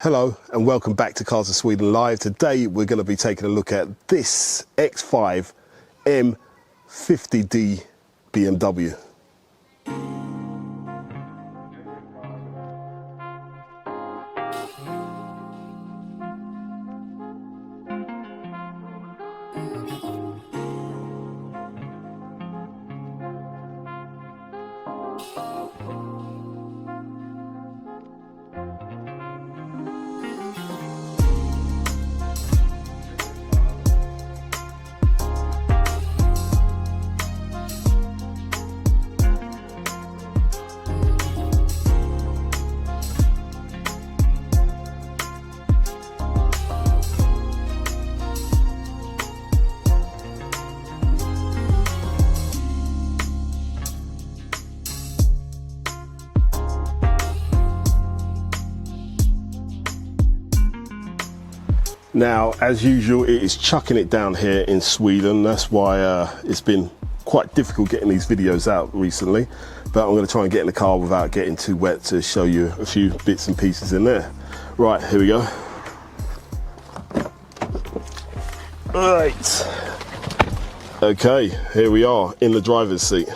Hello and welcome back to Cars of Sweden Live. Today we're going to be taking a look at this X5M50D BMW. Now, as usual, it is chucking it down here in Sweden. That's why it's been quite difficult getting these videos out recently. But I'm going to try and get in the car without getting too wet to show you a few bits and pieces in there. Right, here we go. Right. Okay, here we are in the driver's seat.